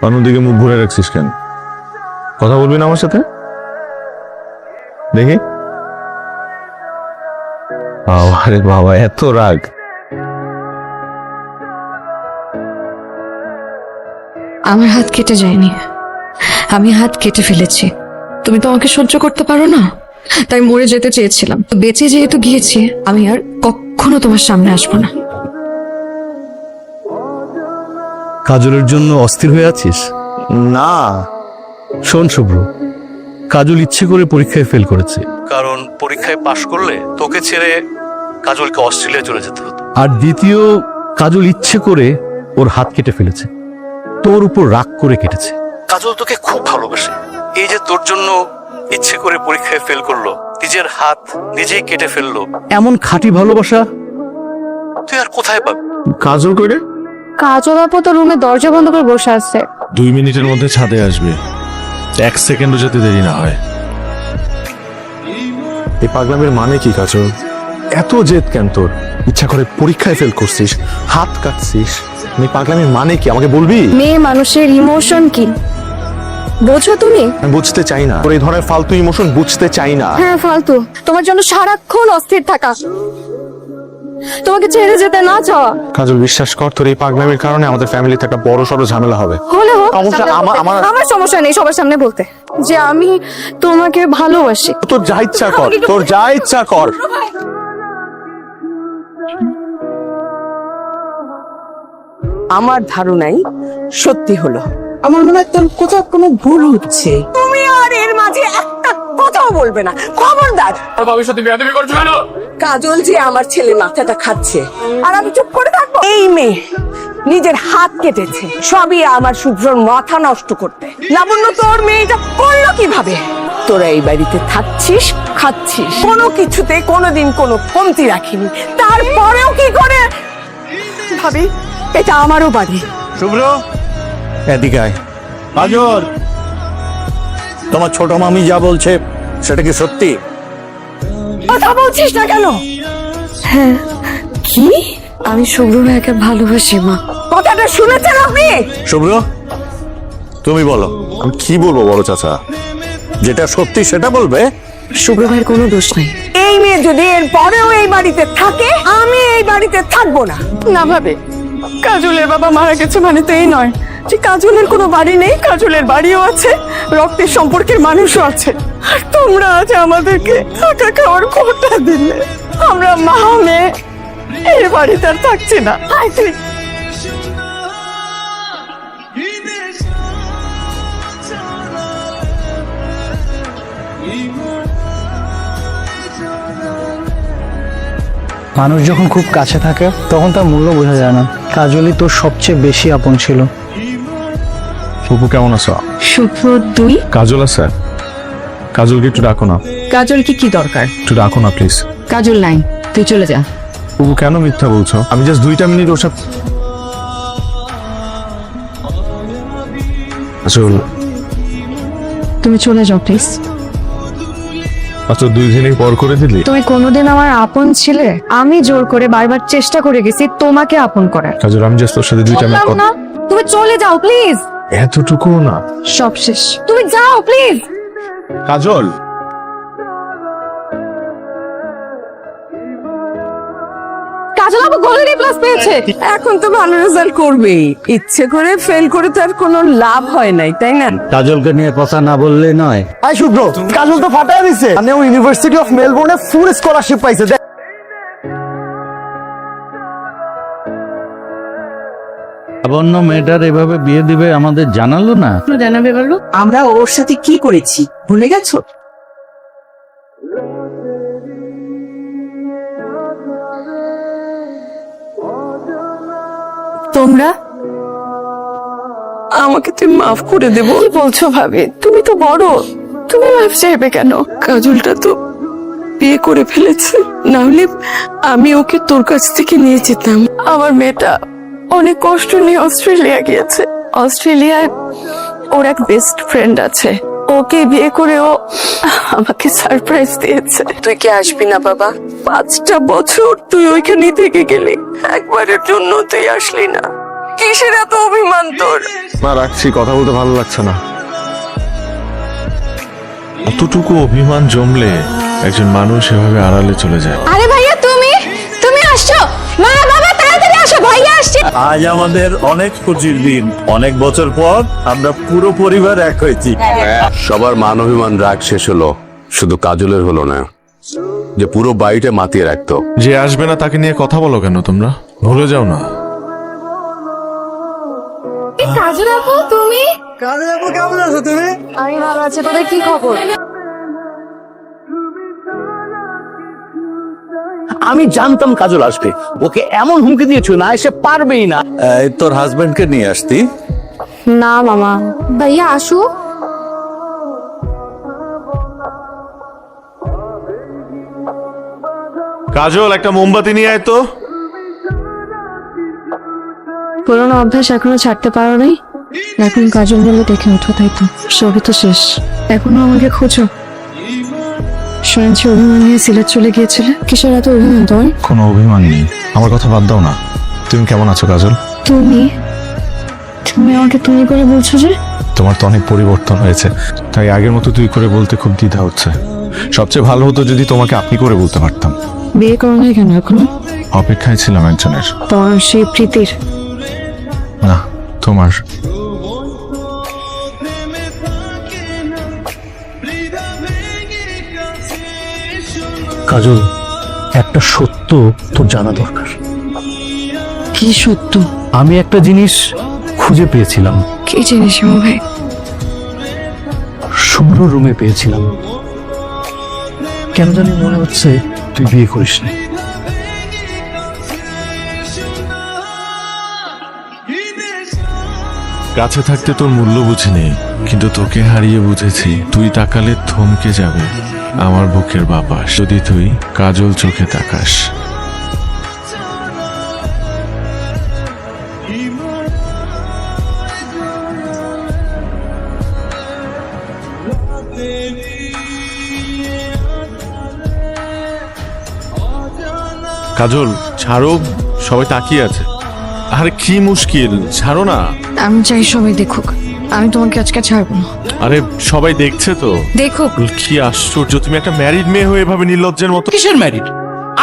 অন্যদিকে মুখ ঘুরে রাখছিস কেন? কথা বলবি না আমার সাথে? দেখি। আরে বাবা, এত রাগ! আমার হাত কেটে যায়নি, আমি হাত কেটে ফেলেছি। তুমি তো আমাকে সহ্য করতে পারো না, তাই মরে যেতে চেয়েছিলাম। তো বেঁচে যেহেতু গিয়েছি, আমি আর কখনো তোমার সামনে আসবো না। কাজলের জন্য অস্থির হয়ে আছিস? না। শোন শুভ্র, কাজল ইচ্ছে করে পরীক্ষায় ফেল করেছে, কারণ পরীক্ষায় পাশ করলে তোকে ছেড়ে কাজলকে অস্ট্রেলিয়া চলে যেতে হতো। আর দ্বিতীয়, কাজল ইচ্ছে করে ওর হাত কেটে ফেলেছে, তোর উপর রাগ করে কেটেছে। কাজল তোকে খুব ভালোবাসে, এই যে তোর জন্য ইচ্ছে করে পরীক্ষায় ফেল করলো, নিজের হাত নিজেই কেটে ফেললো, এমন খাঁটি ভালোবাসা তুই আর কোথায় পাবি? কাজল করে? কাজল আপু তো রুমে দরজা বন্ধ করে বসে আছে। 2 মিনিটের মধ্যে ছাদে আসবে, 1 সেকেন্ডও যাতে দেরি না হয়। এই পাগলামের মানে কি কাজল? এত জেদ কেন তোর? ইচ্ছা করে পরীক্ষায় ফেল করছিস, হাত কাটছিস, এই পাগলামের মানে কি আমাকে বলবি? মেয়ে মানুষের ইমোশন কি বোঝো তুমি? আমি বুঝতে চাই না, তোর এই ধরনের ফালতু ইমোশন বুঝতে চাই না। হ্যাঁ ফালতু, তোমার জন্য সারাক্ষণ অস্থির থাকা, তোমাকে ছেড়ে যেতে না চাওয়া। কাজল বিশ্বাস কর, তোর এই পাগলামের কারণে আমাদের ফ্যামিলিতে একটা বড় সড়ো ঝামেলা হবে। হলে হোক, সমস্যা আমার সমস্যা নেই সবার সামনে বলতে যে আমি তোমাকে ভালোবাসি। তোর যা ইচ্ছা কর, তোর যা ইচ্ছা কর। আমার ধারণাই সত্যি হলো। আমার মনে হয় তোর কোথাও কোনো ভুল হচ্ছে। তুমি আর এর মাঝে একটা কথাও বলবে না, খবরদার। ভবিষ্যতে বেয়াদবি করছো কেন? কাজল যে আমার ছেলে মাথাটা খাচ্ছে আর আমি চুপ করে থাকবো? এই মেয়ে নিজের হাত কেটেছে সবই আমার শুভ্রর মাথা নষ্ট করতে। লাবণ্য, তোর মেয়েটা করলো কিভাবে? তোরা এই বাড়িতে থাকছিস, খাচ্ছিস, কোনো কিছুতে কোনোদিন কোনো কমতি রাখিনি, তারপরেও কি করে ভাবি এটা আমারও বাড়ি। শুভ্র, এদিকে আয়। কাজল, তোমার ছোট মামি যা বলছে সেটা কি সত্যি? কথা বলছিস না কেন? হ্যাঁ, কি? আমি শুভ্র ভাইকে ভালোবাসি মা। কথাটা শুনেছেন আপনি? শুভ্র, তুমি বলো। আমি কি বলবো বলো চাচা? যেটা সত্যি সেটা বলবে। শুভ্র ভাইয়ের কোনো দোষ নেই। এই মেয়ে যদি এর পরেও এই বাড়িতে থাকে, আমি এই বাড়িতে থাকবো না। না ভাবে, কাজলের বাবা মারা গেছে মানে তো এই নয় যে কাজলের কোনো বাড়ি নেই। কাজলের বাড়িও আছে, রক্তের সম্পর্কের মানুষও আছে। আর তোমরা আজ আমাদেরকে থাকা খাওয়ার খোটা দিলে, আমরা মা মেয়ে এই বাড়িতে আর থাকছি না। আয় তুই। মানুষ যখন খুব কাছে থাকে তখন তার মূল্য বোঝা যায় না। কাজলই তোর সবচেয়ে বেশি আপন ছিল। অপু কেমন আছো? শুভ্র 2। কাজল আছে? কাজলকে একটু ডাকো না। কাজল কি দরকার? একটু ডাকো না প্লিজ। কাজল নাই, তুই চলে যা। অপু কেন মিথ্যা বলছো? আমি জাস্ট 2টা মিনিট ওর সাথে। কাজল, তুমি চলে যাও প্লিজ। আচ্ছা 2 দিনই পর করে দিলি? তুমি কোনোদিন আমার আপন ছিলে? আমি জোর করে বারবার চেষ্টা করে গেছি তোমাকে আপন করার। কাজল, আমি জাস্ট তোর সাথে 2টা মিনিট বললাম না, তুমি চলে যাও প্লিজ। এতটুকু না? সব শেষ, তুমি যাও প্লিজ। কাজল, কাজল আপু গোল্ডেন প্লাস পেয়েছে। এখন তো ভালো রেজাল্ট করবেই, ইচ্ছে করে ফেল করে তার কোনো লাভ হয় নাই, তাই না? কাজলকে নিয়ে কথা না বললে নয়। আই শুভ্র, কাজল তো ফাটায় দিছে। মানে ও ইউনিভার্সিটি অফ মেলবোর্নে ফুল স্কলারশিপ পাইছে। লাবণ্য মেয়েটার এভাবে বিয়ে দিবে আমাদের জানালো না। জানাবে বলো। আমরা ওর সাথে কি করেছি ভুলে গেছো? তোমরা আমাকে তুমি মাফ করে দেবো? কি বলছো ভাবে? তুমি তো বড়, তুমি মাফ চাইবে কেন? কাজলটা তো বিয়ে করে ফেলেছে, না হলে আমি ওকে তোর কাছ থেকে নিয়ে যেতাম। আমার মেয়েটা অনেক কষ্ট নিয়ে অস্ট্রেলিয়া গিয়েছে। অস্ট্রেলিয়ায় ওর এক বেস্ট ফ্রেন্ড আছে, ওকে বিয়ে করে ও আমাকে সারপ্রাইজ দিয়েছে। তুই কি আসবি না বাবা? 5টা বছর তুই ওইখানেই থেকে গেলি, একবারের জন্য তুই আসলি না। কিসের এত অভিমান তোর? মা রাখছি, কথা বলতে ভালো লাগছে না। অতটুকু অভিমান জমলে একজন মানুষ এভাবে আড়ালে চলে যায়। আরে ভাইয়া তুমি আসছো? মা বাবা তাড়াতাড়ি আসো, ভাইয়া আসছে। আজ আমাদের অনেক খুশির দিন। অনেক বছর পর আমরা পুরো পরিবার এক হয়েছি। সবার মান অভিমান রাগ শেষ হলো, শুধু কাজলের হলো না, যে পুরো বাড়িটা মাতিয়ে রাখতো। যে আসবে না তাকে নিয়ে কথা বলো কেন তোমরা? ভুলে যাও না। কাজল আপু তুমি? কাজল আপু কেমন আছো তুমি? আমি ভালো আছি, তোদের কি খবর? আমি জানতাম কাজল আসবে, ওকে এমন হুমকি দিয়েছো না এসে পারবেই না। তোর হাজবেন্ডকে নিয়ে আসতি। না মামা, ভাইয়া আসু। কাজল, একটা মোমবাতি নিয়ে আয় তো। পুরোনো অভ্যাস এখনো ছাড়তে পারো নাই? এখন কাজল বলে দেখে ওঠো, তাই তো? সবই তো শেষ, এখনো আমাকে খোঁজো? শুনেছি অভিমান নিয়ে সিলেট চলে গিয়েছিলে, কিসের এত অভিমান তোর? কোনো অভিমান নেই, আমার কথা বাদ দাও না। তুমি কেমন আছো কাজল? তুমি তুমি আমাকে তুমি করে বলছো যে? তোমার তো অনেক পরিবর্তন হয়েছে, তাই আগের মতো তুই করে বলতে খুব দ্বিধা হচ্ছে। সবচেয়ে ভালো হতো যদি তোমাকে আপনি করে বলতে পারতাম। বিয়ে করো নাই কেন এখনো? অপেক্ষায় ছিলাম একজনের। তোমার সেই প্রীতির? না, তোমার। কাজল, একটা সত্য তোর জানা দরকার। কি সত্য? আমি একটা জিনিস খুঁজে পেয়েছিলাম, কি জিনিস হিমু ভাই? শুভ্র রুমে পেয়েছিলাম। কেন জানি মনে হচ্ছে তুই বিয়ে করিস না। কাছে থাকতে তোর মূল্য বুঝিনি, কিন্তু তোকে হারিয়ে বুঝেছি তুই তাকালে থমকে যাবে আমার বুকের বাতাস, যদি তুই কাজল চোখে তাকাস। কাজল ছাড়ো, সবাই তাকিয়ে আছে। আরে কি মুশকিল, ছাড়ো না। আমি চাই সবাই দেখুক, আমি তোমাকে আজকে ছাড়বো না। আরে সবাই দেখছে তো। দেখুক। কি আশ্চর্য, তুমি একটা ম্যারিড মেয়ে হয়ে এভাবে নির্লজ্জের মতো। কিসের ম্যারিড?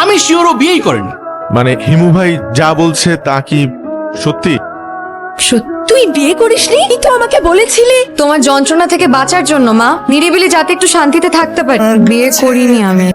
আমি শিওর ও বিয়েই করেনি। মানে হিমু ভাই যা বলছে তা কি সত্যি? তুই বিয়ে করিসনি? তুই তো আমাকে বলেছিলি। তোমার যন্ত্রণা থেকে বাঁচার জন্য মা, নিরিবিলি যাতে একটু শান্তিতে থাকতে পারি। বিয়ে করিনি আমি।